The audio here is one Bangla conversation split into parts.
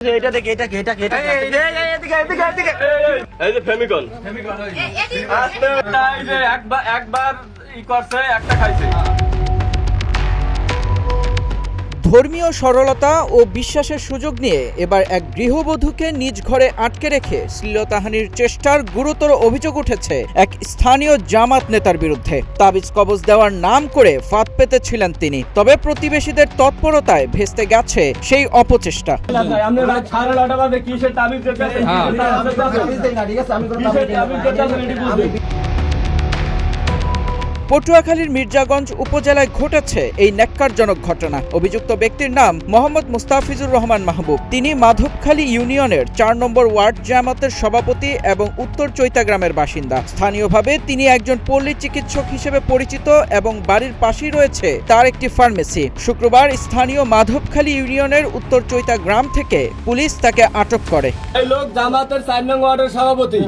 এটা দেখে এটা এই যে ফেমিকল আসলে এই যে একবার ই করছে একটা খাইছে। ধর্মীয় সরলতা ও বিশ্বাসের সুযোগ নিয়ে এবার এক গৃহবধূকে নিজ ঘরে আটকে রেখে শ্লীলতাহানির চেষ্টার গুরুতর অভিযোগ উঠেছে এক স্থানীয় জামাত নেতার বিরুদ্ধে। তাবিজ কবজ দেওয়ার নাম করে ফাঁদ পেতেছিলেন তিনি, তবে প্রতিবেশীদের তৎপরতায় ভেস্তে গেছে সেই অপচেষ্টা। পটুয়াখালীর মির্জাগঞ্জ উপজেলায় ঘটেছে এই ন্যাক্কারজনক ঘটনা। অভিযুক্ত ব্যক্তির নাম মোহাম্মদ মুস্তাফিজুর রহমান মাহবুব। তিনি মাধবখালী ইউনিয়নের ৪ নম্বর ওয়ার্ড জামাতের সভাপতি এবং উত্তর চৈতা গ্রামের বাসিন্দা। স্থানীয়ভাবে তিনি একজন পল্লী চিকিৎসক হিসেবে পরিচিত এবং বাড়ির পাশেই রয়েছে তার একটি ফার্মেসি। শুক্রবার স্থানীয় মাধবখালী ইউনিয়নের উত্তর চৈতা গ্রাম থেকে পুলিশ তাকে আটক করে। এই লোক জামাতের ৪ নং ওয়ার্ডের সভাপতি,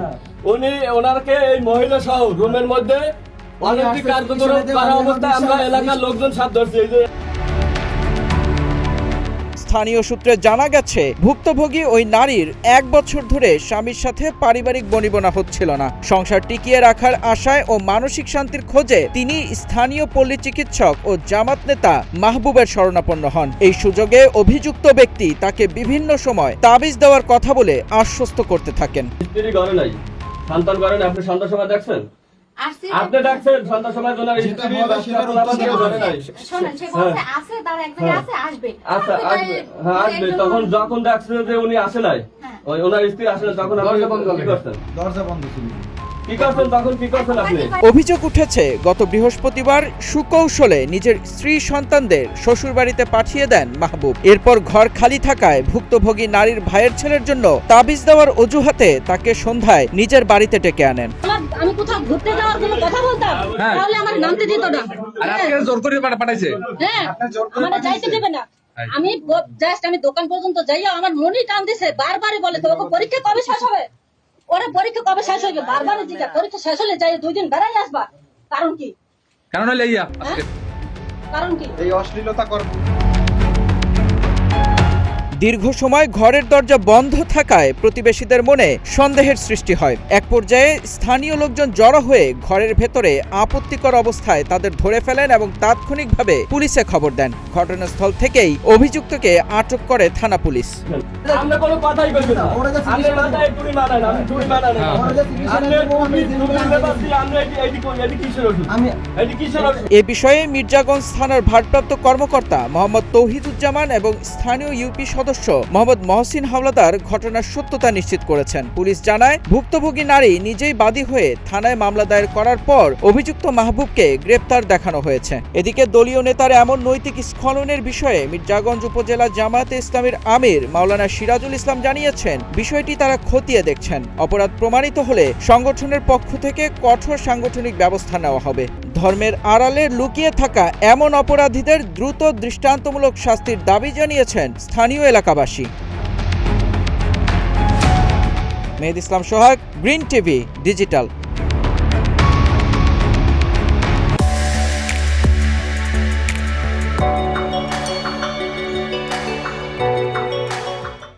ওনাকে এই মহিলা সহ রুমের মধ্যে অনৈতিক কার্যক্রম করা অবস্থায় আমরা এলাকার লোকজন সাথ ধরছি। স্থানীয় সূত্রে জানা গেছে, ভুক্তভোগী ওই নারীর ১ বছর ধরে স্বামীর সাথে পারিবারিক বনিবনা হচ্ছিল না। সংসার টিকিয়ে রাখার আশায় ও মানসিক শান্তির খোঁজে তিনি স্থানীয় পল্লী চিকিৎসক ও জামাত নেতা মাহবুবের শরণাপন্ন হন। এই সুযোগে অভিযুক্ত ব্যক্তি তাকে বিভিন্ন সময় তাবিজ দেওয়ার কথা বলে আশ্বস্ত করতে থাকেন। স্ত্রী ঘরে নাই, সন্তান ঘরে নাই, আপনি সন্তান সময় দেখছেন? আপনি ডাকছেন সন্তান সময় জন্য স্ত্রী ঘরে নাই। শুনেন, সে বলছে আছে, তার এক জায়গায় আছে, আসবে। আচ্ছা আসবে, হ্যাঁ আসবে। তখন যখন দেখছেন যে উনি আসে নাই, ওনার স্ত্রী আসে নাই, তখন আপনি কি করছেন? দরজা বন্ধ ছিল। কি করছেন তখন? কি করছেন আপনি? অভিযোগ উঠেছে, গত বৃহস্পতিবার সুকৌশলে নিজের স্ত্রী সন্তানদের শ্বশুরবাড়িতে পাঠিয়ে দেন মাহবুব। এরপর ঘর খালি থাকায় ভুক্তভোগী নারীর ভাইয়ের ছেলের জন্য তাবিজ দেওয়ার অজুহাতে তাকে সন্ধ্যায় নিজের বাড়িতে ডেকে আনেন। আমি কোথাও ঘুরতে যাওয়ার কোনো কথা বলতাম, তাহলে আমার নামতে দিত না। আর আজকে জোর করে পাঠাইছে। হ্যাঁ, আমাকে যাইতে দেবে না। আমি জাস্ট আমি দোকান পর্যন্ত যাইয়া আমার মনই টান দিছে, বারবারই বলে তো পরীক্ষা কবে শেষ হবে, ওরে পরীক্ষা কবে শেষ হবে, বারবারই জিজ্ঞাসা, পরীক্ষা শেষ হলে যাই 2 দিন বেড়াই আসবা। কারণ কি? কারণ হলে ইয়া কারণ কি? এই অশ্লীলতা কর। দীর্ঘ সময় ঘরের দরজা বন্ধ থাকায় প্রতিবেশীদের মনে সন্দেহের সৃষ্টি হয়। এক পর্যায়ে স্থানীয় লোকজন জড়ো হয়ে ঘরের ভেতরে আপত্তিকর অবস্থায় তাদের ধরে ফেলেন এবং তাৎক্ষণিকভাবে পুলিশে খবর দেন। ঘটনাস্থল থেকেই অভিযুক্তকে আটক করে থানা পুলিশ। আমরা কোনো কথাই বলবো না। আপনি মাথায় টুরি মারান, আমি টুরি মারান। এ বিষয়ে মির্জাগঞ্জ থানার ভারপ্রাপ্ত কর্মকর্তা মোহাম্মদ তৌহিদুজ্জামান এবং স্থানীয় ইউপি সদস্য মোহাম্মদ মহসিন হাওলাদার ঘটনার সত্যতা নিশ্চিত করেছেন। পুলিশ জানায়, ভুক্তভোগী নারী নিজেই বাদী হয়ে থানায় মামলা দায়ের করার পর অভিযুক্ত মাহবুবকে গ্রেপ্তার দেখানো হয়েছে। এদিকে দলীয় নেতার এমন নৈতিক স্খলনের বিষয়ে মির্জাগঞ্জ উপজেলা জামায়াতে ইসলামীর আমির মাওলানা সিরাজুল ইসলাম জানিয়েছেন, বিষয়টি তারা খতিয়ে দেখছেন। অপরাধ প্রমাণিত হলে সংগঠনের পক্ষ থেকে কঠোর সাংগঠনিক ব্যবস্থা নেওয়া হবে। ধর্মের আড়ালে লুকিয়ে থাকা এমন অপরাধীদের দ্রুত দৃষ্টান্তমূলক শাস্তির দাবি জানিয়েছেন স্থানীয় এলাকাবাসী। মেহেদী ইসলাম সোহাগ, গ্রিন টিভি ডিজিটাল।